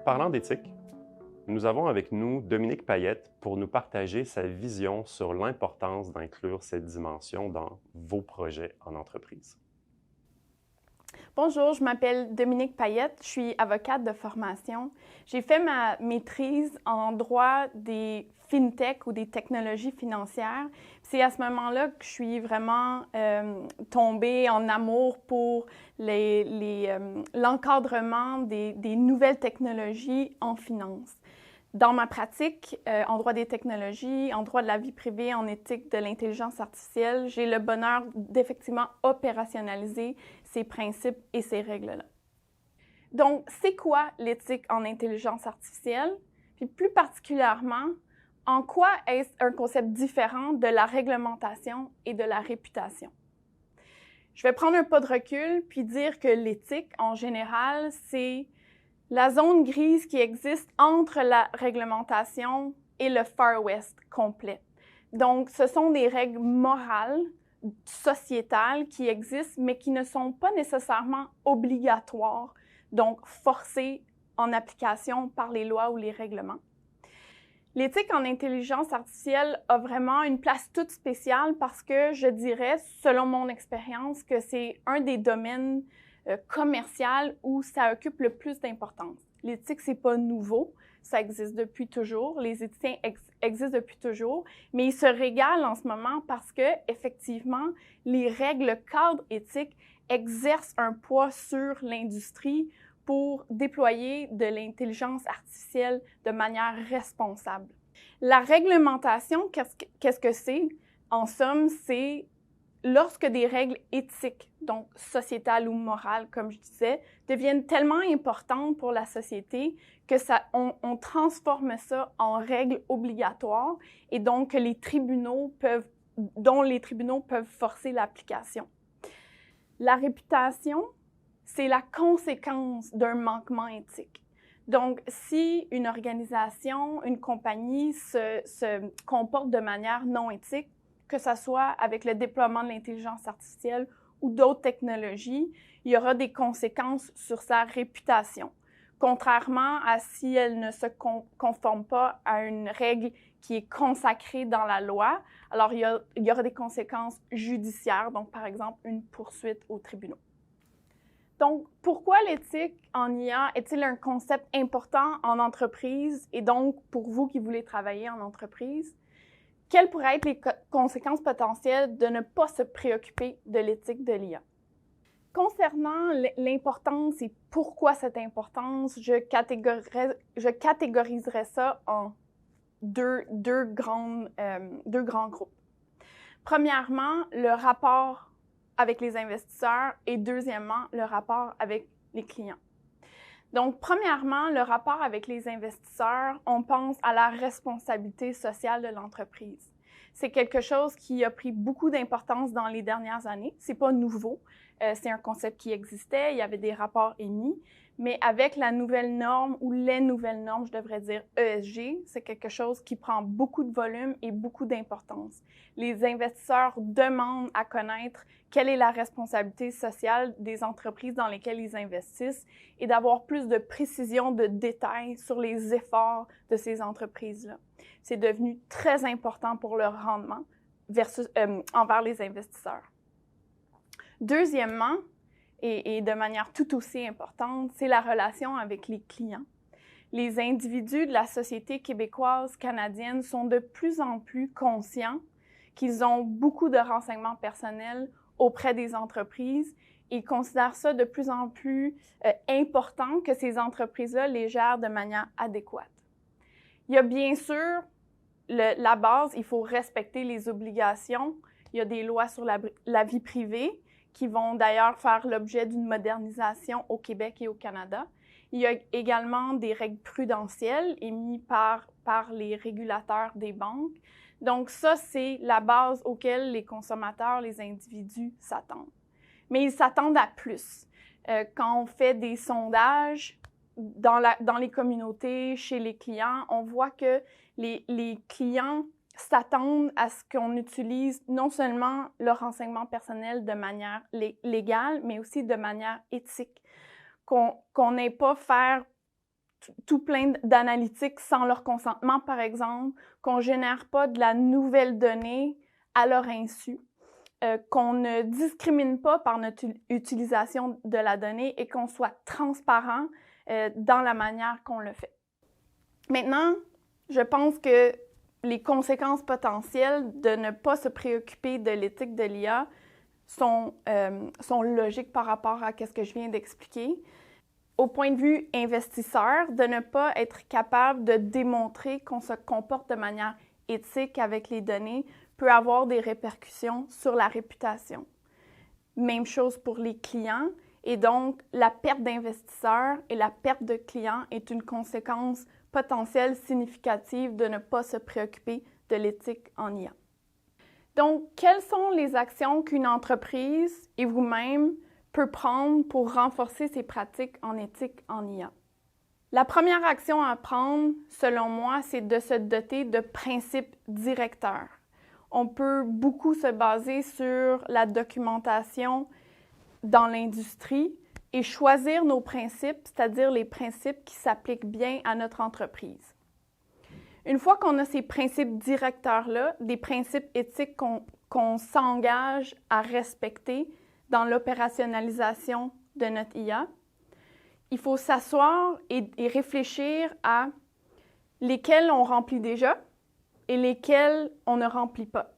parlant d'éthique, nous avons avec nous Dominique Payette pour nous partager sa vision sur l'importance d'inclure cette dimension dans vos projets en entreprise. Bonjour, je m'appelle Dominique Payette, je suis avocate de formation. J'ai fait ma maîtrise en droit des fintech ou des technologies financières. C'est à ce moment-là que je suis vraiment tombée en amour pour l'encadrement des nouvelles technologies en finance. Dans ma pratique, en droit des technologies, en droit de la vie privée, en éthique de l'intelligence artificielle, j'ai le bonheur d'effectivement opérationnaliser ces principes et ces règles-là. Donc, c'est quoi l'éthique en intelligence artificielle? Puis plus particulièrement, en quoi est-ce un concept différent de la réglementation et de la réputation? Je vais prendre un pas de recul puis dire que l'éthique, en général, c'est la zone grise qui existe entre la réglementation et le Far West complet. Donc, ce sont des règles morales, sociétales qui existent, mais qui ne sont pas nécessairement obligatoires, donc forcées en application par les lois ou les règlements. L'éthique en intelligence artificielle a vraiment une place toute spéciale parce que je dirais, selon mon expérience, que c'est un des domaines commercial où ça occupe le plus d'importance. L'éthique, c'est pas nouveau, ça existe depuis toujours, les éthiciens existent depuis toujours, mais ils se régalent en ce moment parce que, effectivement, les règles cadres éthiques exercent un poids sur l'industrie pour déployer de l'intelligence artificielle de manière responsable. La réglementation, qu'est-ce que c'est? En somme, c'est lorsque des règles éthiques, donc sociétales ou morales, comme je disais, deviennent tellement importantes pour la société que on transforme ça en règles obligatoires et donc dont les tribunaux peuvent forcer l'application. La réputation, c'est la conséquence d'un manquement éthique. Donc, si une organisation, une compagnie se comporte de manière non éthique, que ce soit avec le déploiement de l'intelligence artificielle ou d'autres technologies, il y aura des conséquences sur sa réputation. Contrairement à si elle ne se conforme pas à une règle qui est consacrée dans la loi, alors il y aura des conséquences judiciaires, donc par exemple une poursuite aux tribunaux. Donc, pourquoi l'éthique en IA est-il un concept important en entreprise et donc pour vous qui voulez travailler en entreprise? Quelles pourraient être les conséquences potentielles de ne pas se préoccuper de l'éthique de l'IA? Concernant l'importance et pourquoi cette importance, je catégoriserais ça en deux grands groupes. Premièrement, le rapport avec les investisseurs et deuxièmement, le rapport avec les clients. Donc, premièrement, le rapport avec les investisseurs, on pense à la responsabilité sociale de l'entreprise. C'est quelque chose qui a pris beaucoup d'importance dans les dernières années. C'est pas nouveau. C'est un concept qui existait. Il y avait des rapports émis. Mais avec la nouvelle norme ou les nouvelles normes, je devrais dire ESG, c'est quelque chose qui prend beaucoup de volume et beaucoup d'importance. Les investisseurs demandent à connaître quelle est la responsabilité sociale des entreprises dans lesquelles ils investissent et d'avoir plus de précision, de détails sur les efforts de ces entreprises-là. C'est devenu très important pour leur rendement envers les investisseurs. Deuxièmement, et de manière tout aussi importante, c'est la relation avec les clients. Les individus de la société québécoise, canadienne sont de plus en plus conscients qu'ils ont beaucoup de renseignements personnels auprès des entreprises et considèrent ça de plus en plus important que ces entreprises-là les gèrent de manière adéquate. Il y a bien sûr la base, il faut respecter les obligations. Il y a des lois sur la vie privée qui vont d'ailleurs faire l'objet d'une modernisation au Québec et au Canada. Il y a également des règles prudentielles émises par les régulateurs des banques. Donc ça, c'est la base auquel les consommateurs, les individus s'attendent. Mais ils s'attendent à plus. Quand on fait des sondages dans les communautés, chez les clients, on voit que les clients s'attendent à ce qu'on utilise non seulement le renseignement personnel de manière légale, mais aussi de manière éthique. Qu'on n'ait pas faire tout plein d'analytiques sans leur consentement, par exemple, qu'on ne génère pas de la nouvelle donnée à leur insu, qu'on ne discrimine pas par notre utilisation de la donnée et qu'on soit transparent dans la manière qu'on le fait. Maintenant, je pense que les conséquences potentielles de ne pas se préoccuper de l'éthique de l'IA sont logiques par rapport à ce que je viens d'expliquer. Au point de vue investisseur, de ne pas être capable de démontrer qu'on se comporte de manière éthique avec les données peut avoir des répercussions sur la réputation. Même chose pour les clients. Et donc, la perte d'investisseurs et la perte de clients est une conséquence potentielle significative de ne pas se préoccuper de l'éthique en IA. Donc, quelles sont les actions qu'une entreprise et vous-même peut prendre pour renforcer ses pratiques en éthique en IA? La première action à prendre, selon moi, c'est de se doter de principes directeurs. On peut beaucoup se baser sur la documentation dans l'industrie et choisir nos principes, c'est-à-dire les principes qui s'appliquent bien à notre entreprise. Une fois qu'on a ces principes directeurs-là, des principes éthiques qu'on s'engage à respecter dans l'opérationnalisation de notre IA, il faut s'asseoir et réfléchir à lesquels on remplit déjà et lesquels on ne remplit pas.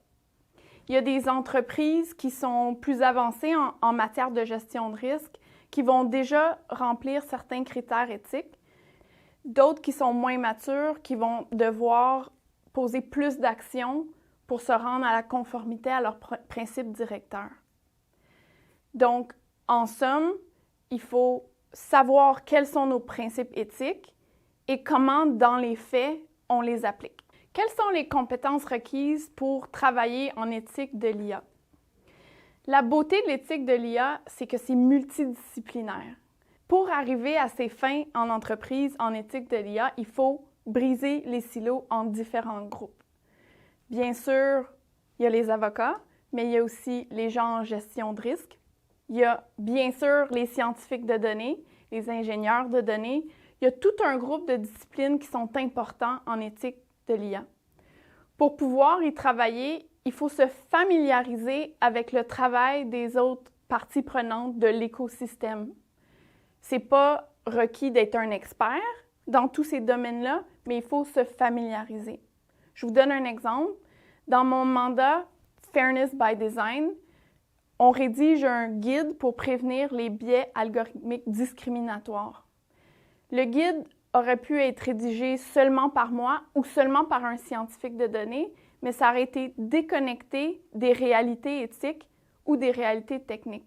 Il y a des entreprises qui sont plus avancées en matière de gestion de risque qui vont déjà remplir certains critères éthiques, d'autres qui sont moins matures, qui vont devoir poser plus d'actions pour se rendre à la conformité à leurs principes directeurs. Donc, en somme, il faut savoir quels sont nos principes éthiques et comment, dans les faits, on les applique. Quelles sont les compétences requises pour travailler en éthique de l'IA? La beauté de l'éthique de l'IA, c'est que c'est multidisciplinaire. Pour arriver à ses fins en entreprise, en éthique de l'IA, il faut briser les silos en différents groupes. Bien sûr, il y a les avocats, mais il y a aussi les gens en gestion de risque. Il y a bien sûr les scientifiques de données, les ingénieurs de données. Il y a tout un groupe de disciplines qui sont importants en éthique de l'IA. Pour pouvoir y travailler, il faut se familiariser avec le travail des autres parties prenantes de l'écosystème. Ce n'est pas requis d'être un expert dans tous ces domaines-là, mais il faut se familiariser. Je vous donne un exemple. Dans mon mandat Fairness by Design, on rédige un guide pour prévenir les biais algorithmiques discriminatoires. Le guide aurait pu être rédigé seulement par moi ou seulement par un scientifique de données, mais ça aurait été déconnecté des réalités éthiques ou des réalités techniques.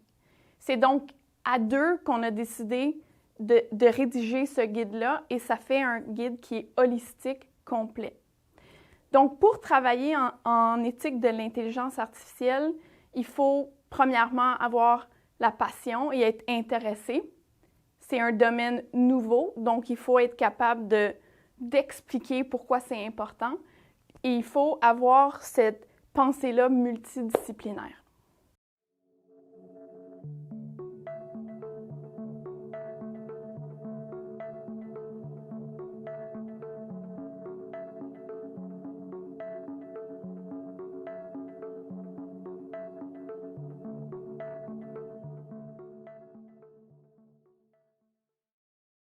C'est donc à deux qu'on a décidé de rédiger ce guide-là et ça fait un guide qui est holistique, complet. Donc, pour travailler en éthique de l'intelligence artificielle, il faut premièrement avoir la passion et être intéressé. C'est un domaine nouveau, donc il faut être capable d'expliquer pourquoi c'est important et il faut avoir cette pensée-là multidisciplinaire.